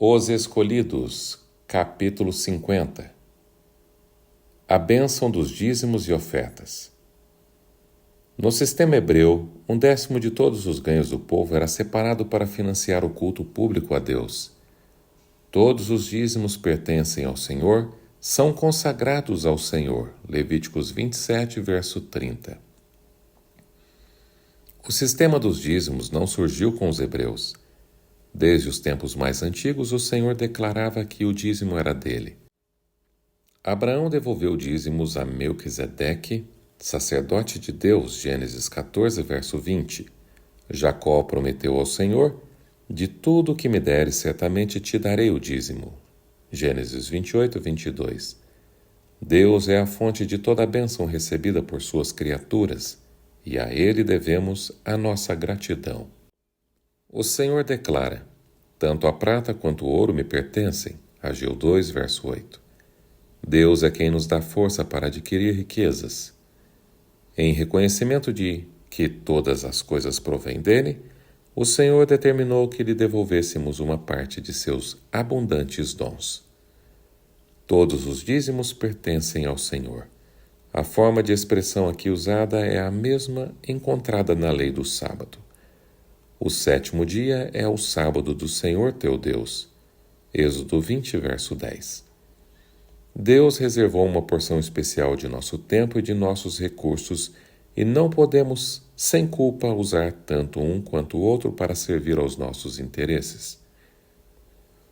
Os Escolhidos, capítulo 50. A bênção dos dízimos e ofertas. No sistema hebreu, 1/10 de todos os ganhos do povo era separado para financiar o culto público a Deus. Todos os dízimos pertencem ao Senhor, são consagrados ao Senhor. Levíticos 27, verso 30. O sistema dos dízimos não surgiu com os hebreus. Desde os tempos mais antigos, o Senhor declarava que o dízimo era dele. Abraão devolveu dízimos a Melquisedeque, sacerdote de Deus, Gênesis 14, verso 20. Jacó prometeu ao Senhor: de tudo o que me deres, certamente te darei o dízimo. Gênesis 28, 22. Deus é a fonte de toda a bênção recebida por suas criaturas, e a Ele devemos a nossa gratidão. O Senhor declara: tanto a prata quanto o ouro me pertencem. Ageu 2, verso 8. Deus é quem nos dá força para adquirir riquezas. Em reconhecimento de que todas as coisas provêm dele, o Senhor determinou que lhe devolvêssemos uma parte de seus abundantes dons. Todos os dízimos pertencem ao Senhor. A forma de expressão aqui usada é a mesma encontrada na lei do sábado. O 7º dia é o sábado do Senhor teu Deus. Êxodo 20, verso 10. Deus reservou uma porção especial de nosso tempo e de nossos recursos, e não podemos, sem culpa, usar tanto um quanto o outro para servir aos nossos interesses.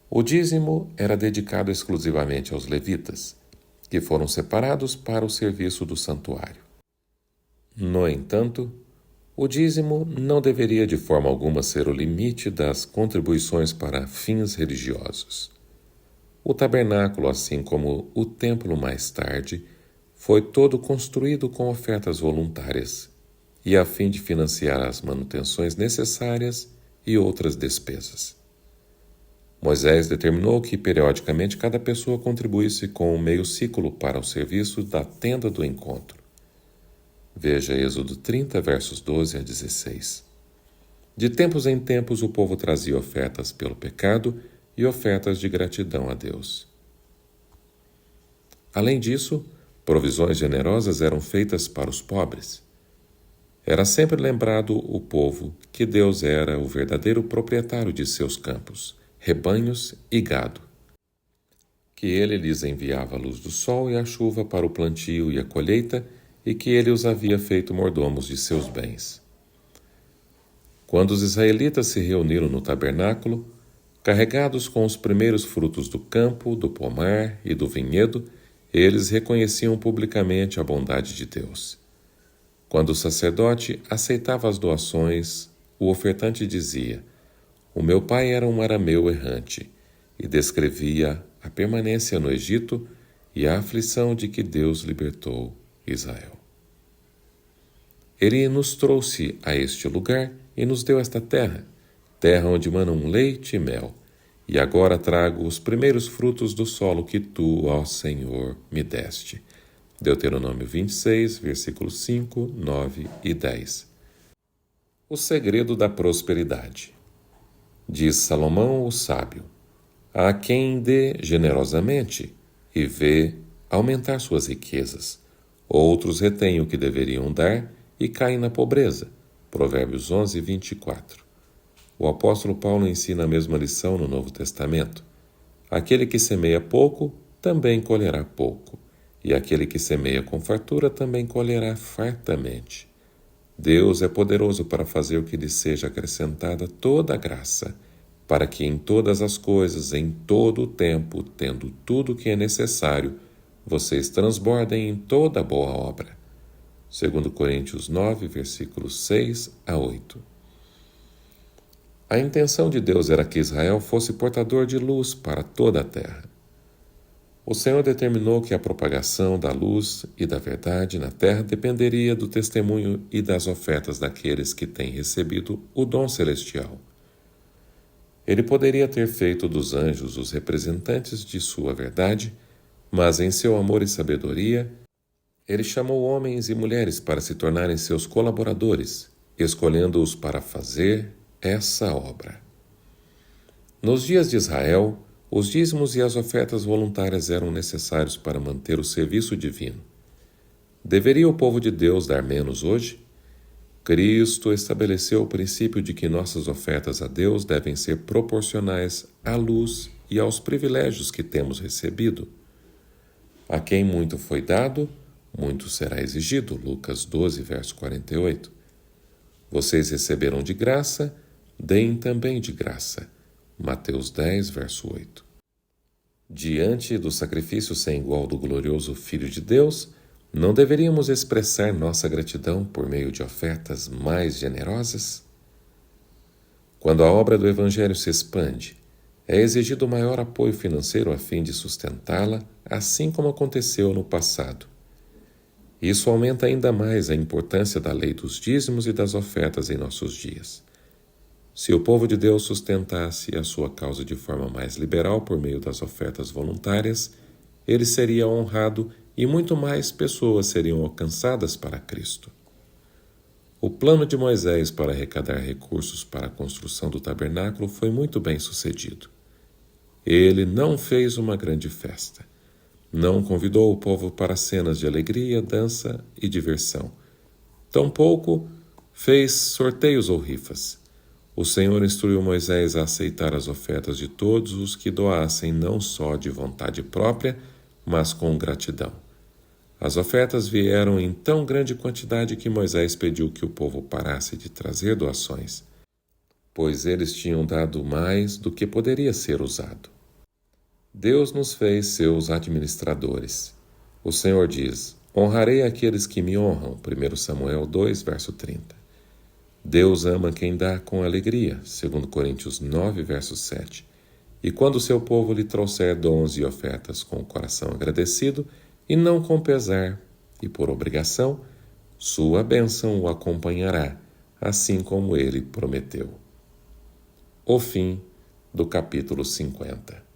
O dízimo era dedicado exclusivamente aos levitas, que foram separados para o serviço do santuário. No entanto, o dízimo não deveria de forma alguma ser o limite das contribuições para fins religiosos. O tabernáculo, assim como o templo mais tarde, foi todo construído com ofertas voluntárias e a fim de financiar as manutenções necessárias e outras despesas. Moisés determinou que periodicamente cada pessoa contribuísse com meio ciclo para o serviço da tenda do encontro. Veja Êxodo 30, versos 12 a 16. De tempos em tempos o povo trazia ofertas pelo pecado e ofertas de gratidão a Deus. Além disso, provisões generosas eram feitas para os pobres. Era sempre lembrado o povo que Deus era o verdadeiro proprietário de seus campos, rebanhos e gado, que ele lhes enviava a luz do sol e a chuva para o plantio e a colheita, e que ele os havia feito mordomos de seus bens. Quando os israelitas se reuniram no tabernáculo, carregados com os primeiros frutos do campo, do pomar e do vinhedo, eles reconheciam publicamente a bondade de Deus. Quando o sacerdote aceitava as doações, o ofertante dizia: o meu pai era um arameu errante, e descrevia a permanência no Egito e a aflição de que Deus libertou Israel. Ele nos trouxe a este lugar e nos deu esta terra, terra onde manam leite e mel, e agora trago os primeiros frutos do solo que tu, ó Senhor, me deste. Deuteronômio 26, versículos 5, 9 e 10. O segredo da prosperidade. Diz Salomão, o sábio: há quem dê generosamente e vê aumentar suas riquezas. Outros retêm o que deveriam dar e caem na pobreza. Provérbios 11, 24. O apóstolo Paulo ensina a mesma lição no Novo Testamento. Aquele que semeia pouco, também colherá pouco. E aquele que semeia com fartura, também colherá fartamente. Deus é poderoso para fazer o que lhe seja acrescentada toda a graça, para que em todas as coisas, em todo o tempo, tendo tudo o que é necessário, vocês transbordem em toda boa obra. 2 Coríntios 9, versículos 6 a 8. A intenção de Deus era que Israel fosse portador de luz para toda a terra. O Senhor determinou que a propagação da luz e da verdade na terra dependeria do testemunho e das ofertas daqueles que têm recebido o dom celestial. Ele poderia ter feito dos anjos os representantes de sua verdade, mas em seu amor e sabedoria, ele chamou homens e mulheres para se tornarem seus colaboradores, escolhendo-os para fazer essa obra. Nos dias de Israel, os dízimos e as ofertas voluntárias eram necessários para manter o serviço divino. Deveria o povo de Deus dar menos hoje? Cristo estabeleceu o princípio de que nossas ofertas a Deus devem ser proporcionais à luz e aos privilégios que temos recebido. A quem muito foi dado, muito será exigido. Lucas 12, verso 48. Vocês receberam de graça, deem também de graça. Mateus 10, verso 8. Diante do sacrifício sem igual do glorioso Filho de Deus, não deveríamos expressar nossa gratidão por meio de ofertas mais generosas? Quando a obra do Evangelho se expande, é exigido maior apoio financeiro a fim de sustentá-la, assim como aconteceu no passado. Isso aumenta ainda mais a importância da lei dos dízimos e das ofertas em nossos dias. Se o povo de Deus sustentasse a sua causa de forma mais liberal por meio das ofertas voluntárias, ele seria honrado e muito mais pessoas seriam alcançadas para Cristo. O plano de Moisés para arrecadar recursos para a construção do tabernáculo foi muito bem sucedido. Ele não fez uma grande festa. Não convidou o povo para cenas de alegria, dança e diversão. Tampouco fez sorteios ou rifas. O Senhor instruiu Moisés a aceitar as ofertas de todos os que doassem não só de vontade própria, mas com gratidão. As ofertas vieram em tão grande quantidade que Moisés pediu que o povo parasse de trazer doações, pois eles tinham dado mais do que poderia ser usado. Deus nos fez seus administradores. O Senhor diz: honrarei aqueles que me honram. 1 Samuel 2, verso 30. Deus ama quem dá com alegria. 2 Coríntios 9, verso 7. E quando o seu povo lhe trouxer dons e ofertas com o coração agradecido, e não com pesar e por obrigação, sua bênção o acompanhará, assim como ele prometeu. O fim do capítulo 50.